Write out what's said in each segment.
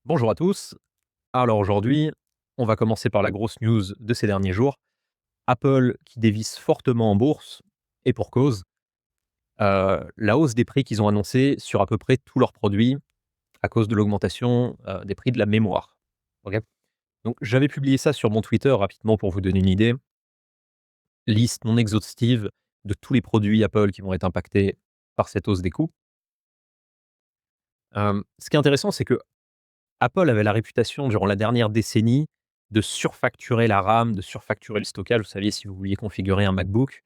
Bonjour à tous. Alors aujourd'hui, on va commencer par la grosse news de ces derniers jours. Apple qui dévisse fortement en bourse et pour cause. La hausse des prix qu'ils ont annoncé sur à peu près tous leurs produits à cause de l'augmentation, des prix de la mémoire. OK? Donc j'avais publié ça sur mon Twitter rapidement pour vous donner une idée. Liste non exhaustive de tous les produits Apple qui vont être impactés par cette hausse des coûts. Ce qui est intéressant, c'est que Apple avait la réputation durant la dernière décennie de surfacturer la RAM, de surfacturer le stockage. Vous saviez, si vous vouliez configurer un MacBook,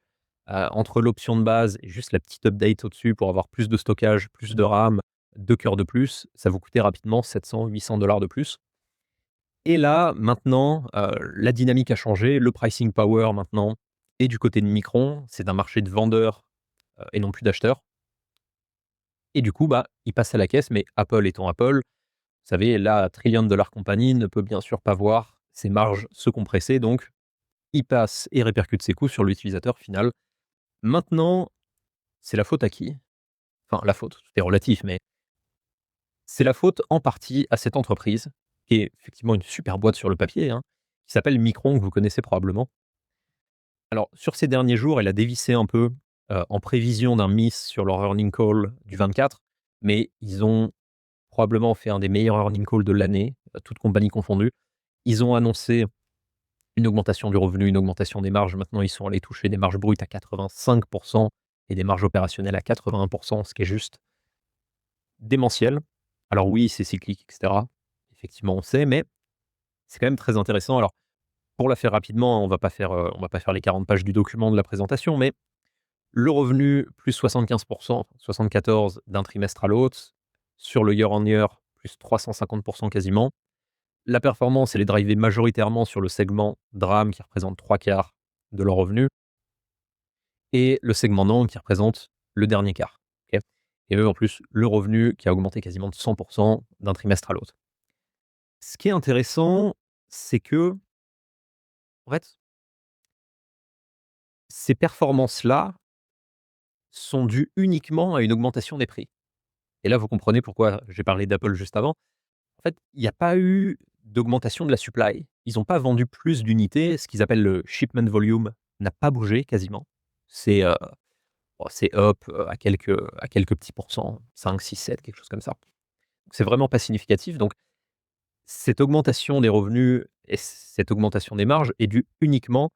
entre l'option de base et juste la petite update au-dessus pour avoir plus de stockage, plus de RAM, 2 cœurs de plus, ça vous coûtait rapidement 700-800 de plus. Et là, maintenant, la dynamique a changé, le pricing power maintenant est du côté de Micron. C'est un marché de vendeurs, et non plus d'acheteurs. Et du coup, bah, ils passent à la caisse, mais Apple étant Apple, vous savez, la trillion-dollar compagnie ne peut bien sûr pas voir ses marges se compresser, donc il passe et répercute ses coûts sur l'utilisateur final. Maintenant, c'est la faute à qui? Enfin, la faute, tout est relatif, mais c'est la faute en partie à cette entreprise, qui est effectivement une super boîte sur le papier, hein, qui s'appelle Micron, que vous connaissez probablement. Alors, sur ces derniers jours, elle a dévissé un peu, en prévision d'un miss sur leur earning call du 24, mais ils ont probablement fait un des meilleurs earning calls de l'année, toutes compagnies confondues. Ils ont annoncé une augmentation du revenu, une augmentation des marges. Maintenant, ils sont allés toucher des marges brutes à 85 et des marges opérationnelles à 81, ce qui est juste démentiel. Alors oui, c'est cyclique, et cetera. Effectivement, on sait, mais c'est quand même très intéressant. Alors, pour la faire rapidement, on va pas faire les 40 pages du document de la présentation, mais le revenu plus 75 74 d'un trimestre à l'autre, sur le year on year, plus 350 quasiment. La performance, elle est drivée majoritairement sur le segment DRAM qui représente 3/4 de leurs revenus et le segment NAND qui représente le dernier quart. OK? Et eux, en plus, le revenu qui a augmenté quasiment de 100 d'un trimestre à l'autre. Ce qui est intéressant, c'est que, en fait, ces performances-là sont dues uniquement à une augmentation des prix. Et là, vous comprenez pourquoi j'ai parlé d'Apple juste avant. En fait, il n'y a pas eu d'augmentation de la supply. Ils n'ont pas vendu plus d'unités. Ce qu'ils appellent le shipment volume n'a pas bougé quasiment. C'est, c'est up, à quelques petits pourcents, 5, 6, 7, quelque chose comme ça. C'est vraiment pas significatif. Donc cette augmentation des revenus et cette augmentation des marges est due uniquement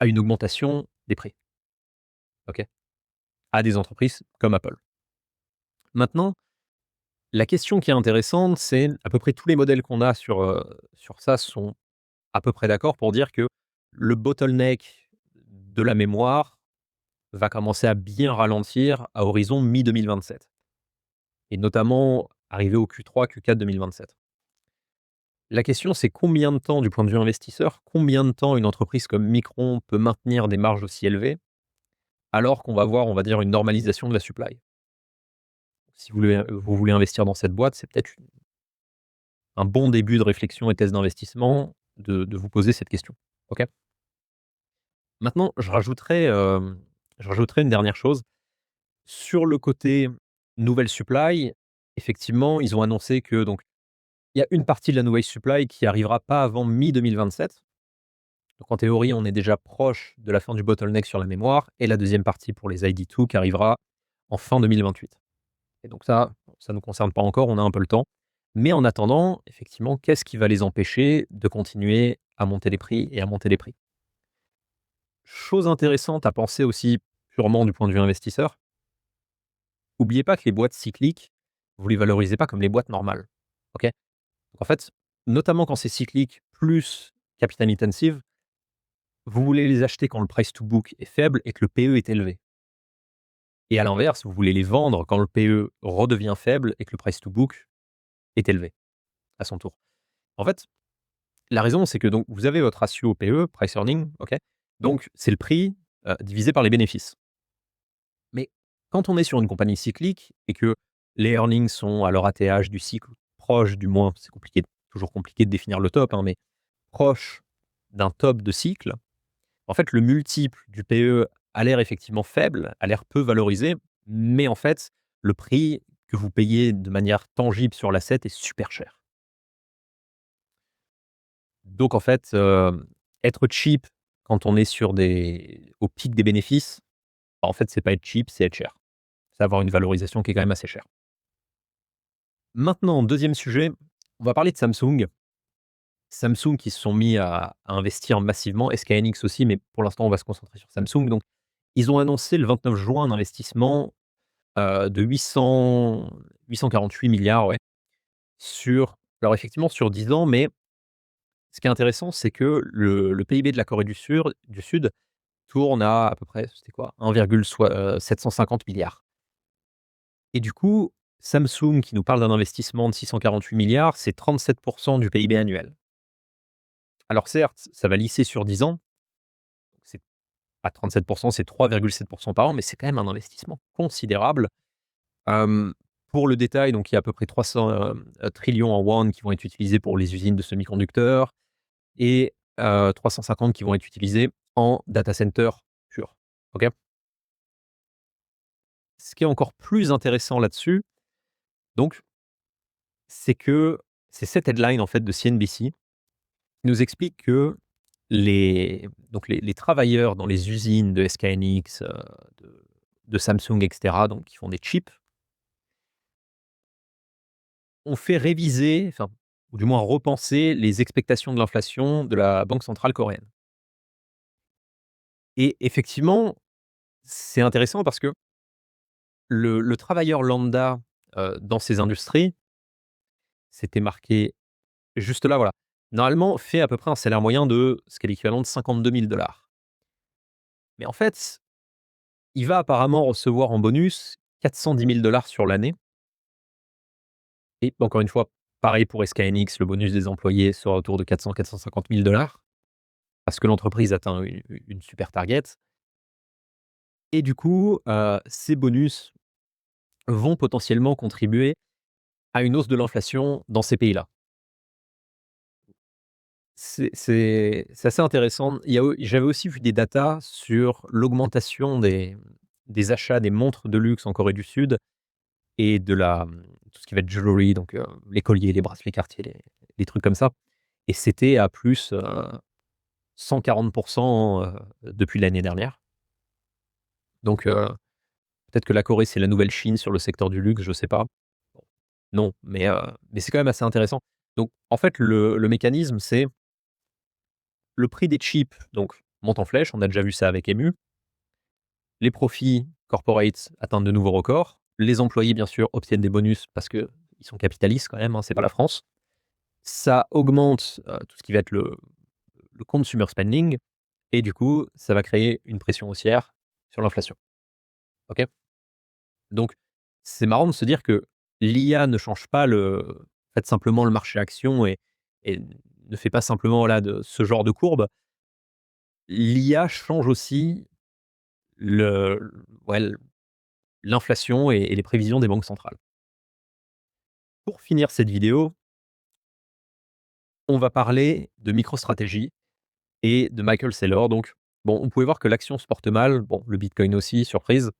à une augmentation des prix, OK? À des entreprises comme Apple. Maintenant, la question qui est intéressante, c'est à peu près tous les modèles qu'on a sur ça sont à peu près d'accord pour dire que le bottleneck de la mémoire va commencer à bien ralentir à horizon mi-2027 et notamment arriver au Q3, Q4 2027. La question, c'est combien de temps, du point de vue investisseur, combien de temps une entreprise comme Micron peut maintenir des marges aussi élevées, alors qu'on va voir, on va dire, une normalisation de la supply? Si vous voulez investir dans cette boîte, c'est peut-être un bon début de réflexion et test d'investissement de vous poser cette question. OK? Maintenant, je rajouterais une dernière chose. Sur le côté nouvelle supply, effectivement, ils ont annoncé que donc il y a une partie de la nouvelle supply qui arrivera pas avant mi-2027. Donc en théorie, on est déjà proche de la fin du bottleneck sur la mémoire et la deuxième partie pour les ID2 qui arrivera en fin 2028. Et donc ça nous concerne pas encore, on a un peu le temps. Mais en attendant, effectivement, qu'est-ce qui va les empêcher de continuer à monter les prix et à monter les prix? Chose intéressante à penser aussi purement du point de vue investisseur, oubliez pas que les boîtes cycliques, vous les valorisez pas comme les boîtes normales. OK? Donc en fait, notamment quand c'est cyclique plus capital intensive, vous voulez les acheter quand le price to book est faible et que le PE est élevé. Et à l'inverse, vous voulez les vendre quand le PE redevient faible et que le price to book est élevé à son tour. En fait, la raison, c'est que donc vous avez votre ratio PE, price earning, OK? Donc c'est le prix, divisé par les bénéfices. Mais quand on est sur une compagnie cyclique et que les earnings sont à leur ATH du cycle proche, du moins, c'est compliqué, toujours compliqué de définir le top, hein, mais proche d'un top de cycle, en fait, le multiple du PE a l'air effectivement faible, a l'air peu valorisé, mais en fait, le prix que vous payez de manière tangible sur l'asset est super cher. Donc en fait, être cheap quand on est au pic des bénéfices, bah, en fait, c'est pas être cheap, c'est être cher. C'est avoir une valorisation qui est quand même assez chère. Maintenant, deuxième sujet, on va parler de Samsung. Samsung qui se sont mis à investir massivement, SK hynix aussi, mais pour l'instant, on va se concentrer sur Samsung. Donc, ils ont annoncé le 29 juin un investissement, de 848 milliards, ouais, alors effectivement sur 10 ans, mais ce qui est intéressant, c'est que le PIB de la Corée du Sud tourne à peu près, c'était quoi? 750 milliards. Et du coup, Samsung qui nous parle d'un investissement de 648 milliards, c'est 37 du PIB annuel. Alors certes, ça va lisser sur 10 ans, c'est pas 37, c'est 3,7 par an, mais c'est quand même un investissement considérable. Hem, pour le détail, donc il y a à peu près 300, trillions en won qui vont être utilisés pour les usines de semi-conducteurs et 350 qui vont être utilisés en data center pur. OK? Ce qui est encore plus intéressant là-dessus, donc, c'est que c'est cette headline en fait de CNBC qui nous explique que les travailleurs dans les usines de SK hynix, de Samsung et cetera, donc qui font des chips, ont fait réviser, enfin, ou du moins repenser les expectations de l'inflation de la banque centrale coréenne. Et effectivement, c'est intéressant parce que le travailleur lambda, dans ces industries, c'était marqué juste là, voilà, normalement fait à peu près un salaire moyen de ce qui est l'équivalent de 52 000 $. Mais en fait, il va apparemment recevoir en bonus 410 000 $ sur l'année. Et encore une fois, pareil pour SK hynix, le bonus des employés sera autour de 400 000 $ 450 000 $ parce que l'entreprise atteint une super target. Et du coup, ces bonus vont potentiellement contribuer à une hausse de l'inflation dans ces pays-là. C'est assez intéressant. J'avais aussi vu des datas sur l'augmentation des achats des montres de luxe en Corée du Sud et tout ce qui va être jewelry, donc les colliers, les bracelets Cartier, les trucs comme ça, et c'était à plus, 140 depuis l'année dernière. Donc peut-être que la Corée, c'est la nouvelle Chine sur le secteur du luxe, je sais pas. Bon, non, mais c'est quand même assez intéressant. Donc en fait, le mécanisme, c'est le prix des chips, donc monte en flèche, on a déjà vu ça avec Emu. Les profits corporate atteignent de nouveaux records. Les employés, bien sûr, obtiennent des bonus parce qu'ils sont capitalistes quand même, hein, c'est pas la France. Ça augmente, tout ce qui va être le consumer spending et du coup, ça va créer une pression haussière sur l'inflation. OK? Donc c'est marrant de se dire que l'IA ne change pas en fait, simplement le marché action et ne fait pas simplement, voilà, de ce genre de courbe. L'IA change aussi le ouais, l'inflation et les prévisions des banques centrales. Pour finir cette vidéo, on va parler de MicroStrategy et de Michael Saylor. Donc, bon, on pouvait voir que l'action se porte mal. Bon, le Bitcoin aussi, surprise.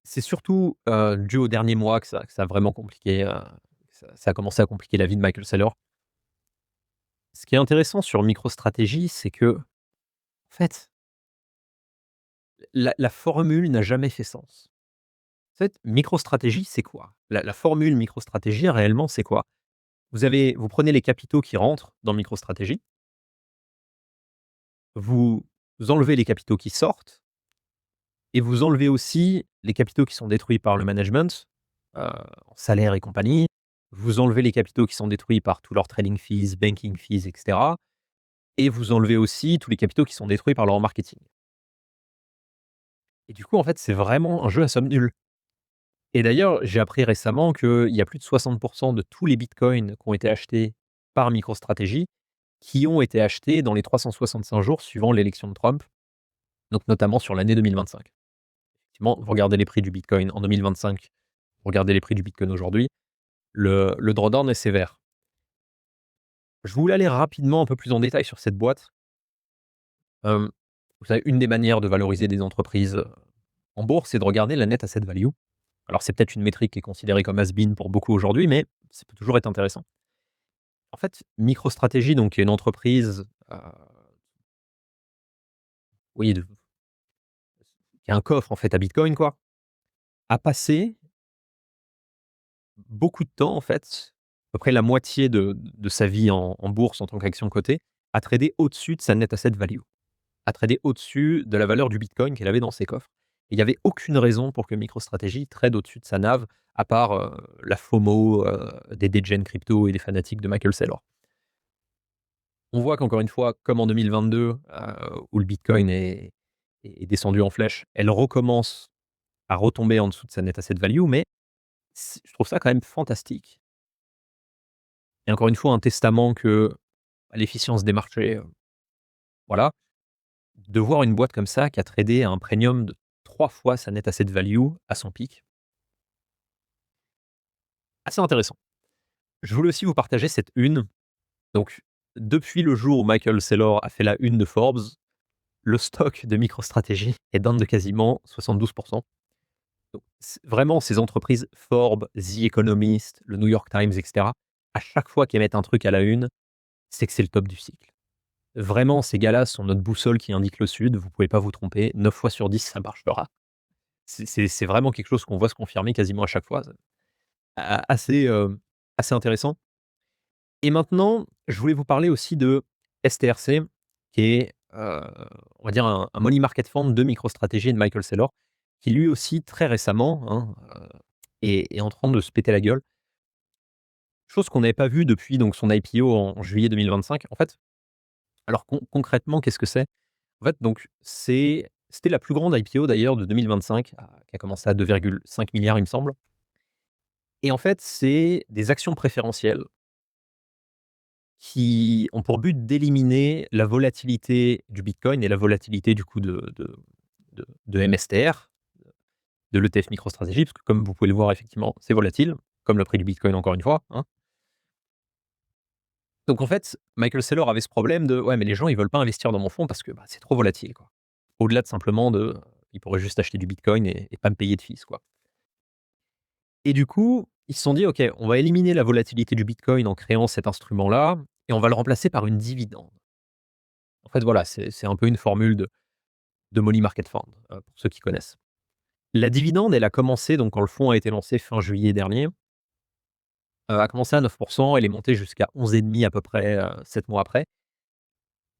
C'est surtout dû au dernier mois que ça a vraiment compliqué. Ça a commencé à compliquer la vie de Michael Saylor. Ce qui est intéressant sur MicroStrategy, c'est que, en fait, la formule n'a jamais fait sens. En fait, MicroStrategy, c'est quoi? La formule MicroStrategy, réellement, c'est quoi? Vous prenez les capitaux qui rentrent dans MicroStrategy, vous enlevez les capitaux qui sortent et vous enlevez aussi les capitaux qui sont détruits par le management, en salaire et compagnie. Vous enlevez les capitaux qui sont détruits par tous leurs trading fees, banking fees, et cetera, et vous enlevez aussi tous les capitaux qui sont détruits par leur marketing. Et du coup, en fait, c'est vraiment un jeu à somme nulle. Et d'ailleurs, j'ai appris récemment qu'il y a plus de 60 de tous les bitcoins qui ont été achetés par MicroStrategy, qui ont été achetés dans les 365 jours suivant l'élection de Trump, donc notamment sur l'année 2025. Effectivement, vous regardez les prix du bitcoin en 2025, vous regardez les prix du bitcoin aujourd'hui, le drawdown est sévère. Je voulais aller rapidement un peu plus en détail sur cette boîte. Hem, vous savez, une des manières de valoriser des entreprises, en bourse, c'est de regarder la net asset value. Alors c'est peut-être une métrique qui est considérée comme has been pour beaucoup aujourd'hui, mais ça peut toujours être intéressant. En fait, MicroStrategy, donc qui est une entreprise, oui, qui a un coffre en fait à Bitcoin quoi, a passé beaucoup de temps en fait, à peu près la moitié de sa vie en bourse en tant qu'action cotée, à trader au-dessus de sa net asset value, à trader au-dessus de la valeur du Bitcoin qu'elle avait dans ses coffres. Et il y avait aucune raison pour que MicroStrategy trade au-dessus de sa NAV, à part, la FOMO, des degen crypto et des fanatiques de Michael Saylor. On voit qu'encore une fois, comme en 2022, où le Bitcoin est descendu en flèche, elle recommence à retomber en dessous de sa net asset value, mais je trouve ça quand même fantastique. Et encore une fois, un testament que à l'efficience des marchés, voilà, de voir une boîte comme ça qui a tradé à un premium de 3 fois sa net asset value à son pic. Assez intéressant. Je voulais aussi vous partager cette une. Donc, depuis le jour où Michael Saylor a fait la une de Forbes, le stock de MicroStrategy est down de quasiment 72. Donc, vraiment, ces entreprises Forbes, The Economist, le New York Times, etc., à chaque fois qu'ils mettent un truc à la une, c'est que c'est le top du cycle. Vraiment, ces gars-là sont notre boussole qui indique le sud. Vous pouvez pas vous tromper. 9 fois sur 10, ça marchera. C'est vraiment quelque chose qu'on voit se confirmer quasiment à chaque fois. Assez, assez intéressant. Et maintenant, je voulais vous parler aussi de STRC, qui est, on va dire un money market fund de MicroStrategy et de Michael Saylor, qui lui aussi très récemment, hein, est en train de se péter la gueule. Chose qu'on n'avait pas vue depuis donc son IPO en juillet 2025. En fait, alors concrètement, qu'est-ce que c'est? En fait, donc c'était la plus grande IPO d'ailleurs de 2025, qui a commencé à 2,5 milliards il me semble. Et en fait, c'est des actions préférentielles qui ont pour but d'éliminer la volatilité du Bitcoin et la volatilité du coup de MSTR, de l'ETF MicroStrategy, parce que comme vous pouvez le voir effectivement, c'est volatile, comme le prix du Bitcoin encore une fois, hein. Donc en fait, Michael Saylor avait ce problème de: «Ouais, mais les gens, ils veulent pas investir dans mon fonds parce que, bah, c'est trop volatile, quoi». Au-delà de simplement ils pourraient juste acheter du Bitcoin et pas me payer de fees, quoi. Et du coup, ils se sont dit: «OK, on va éliminer la volatilité du Bitcoin en créant cet instrument-là et on va le remplacer par une dividende». En fait, voilà, c'est un peu une formule de money market fund, pour ceux qui connaissent. La dividende, elle a commencé donc quand le fonds a été lancé fin juillet dernier, a commencé à 9. Elle est montée jusqu'à 11,5 à peu près, 7 mois après.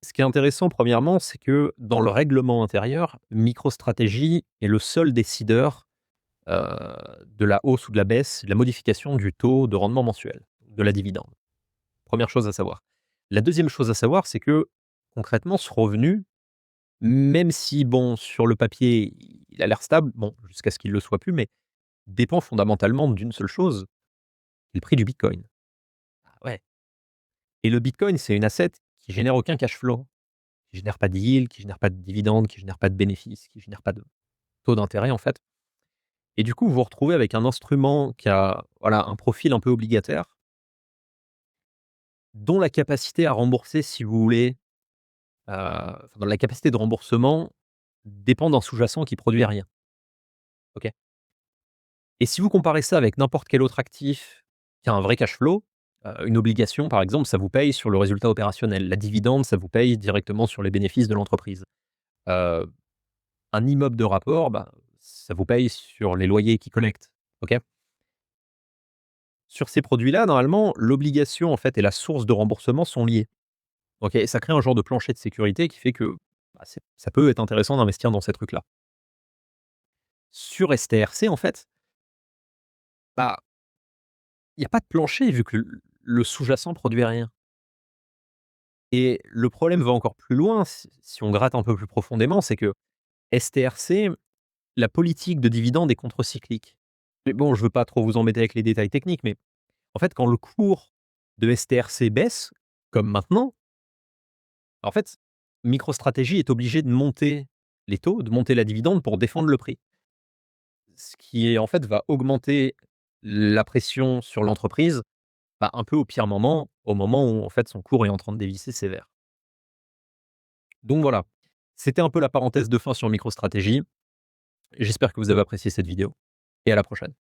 Ce qui est intéressant, premièrement, c'est que dans le règlement intérieur, MicroStrategy est le seul décideur, heu, de la hausse ou de la baisse, de la modification du taux de rendement mensuel, de la dividende. Première chose à savoir. La deuxième chose à savoir, c'est que concrètement, ce revenu, même si bon, sur le papier, il a l'air stable, bon, jusqu'à ce qu'il le soit plus, mais dépend fondamentalement d'une seule chose, c'est le prix du Bitcoin. Ah ouais. Et le Bitcoin, c'est une asset qui génère aucun cash flow, qui génère pas de yield, qui génère pas de dividendes, qui génère pas de bénéfices, qui génère pas de taux d'intérêt, en fait. Et du coup, vous vous retrouvez avec un instrument qui a, voilà, un profil un peu obligataire, dont la capacité à rembourser, si vous voulez, enfin, dans la capacité de remboursement dépend d'un sous-jacent qui produit rien. OK? Et si vous comparez ça avec n'importe quel autre actif qui a un vrai cash flow, une obligation, par exemple, ça vous paye sur le résultat opérationnel. La dividende, ça vous paye directement sur les bénéfices de l'entreprise. Heu, un immeuble de rapport, bah, ça vous paye sur les loyers qu'ils collectent. OK? Sur ces produits-là, normalement, l'obligation, en fait, et la source de remboursement sont liées. OK? Et ça crée un genre de plancher de sécurité qui fait que, bah, ça peut être intéressant d'investir dans ces trucs-là. Sur STRC, en fait, bah, il y a pas de plancher vu que le sous-jacent produit rien. Et le problème va encore plus loin, si on gratte un peu plus profondément, c'est que STRC, la politique de dividende est contre-cyclique. Mais bon, je veux pas trop vous embêter avec les détails techniques, mais en fait, quand le cours de STRC baisse, comme maintenant, en fait, MicroStrategy est obligé de monter les taux, de monter la dividende pour défendre le prix. Ce qui est en fait va augmenter la pression sur l'entreprise, bah, un peu au pire moment, au moment où en fait son cours est en train de dévisser sévère. Donc voilà, c'était un peu la parenthèse de fin sur MicroStrategy. J'espère que vous avez apprécié cette vidéo et à la prochaine.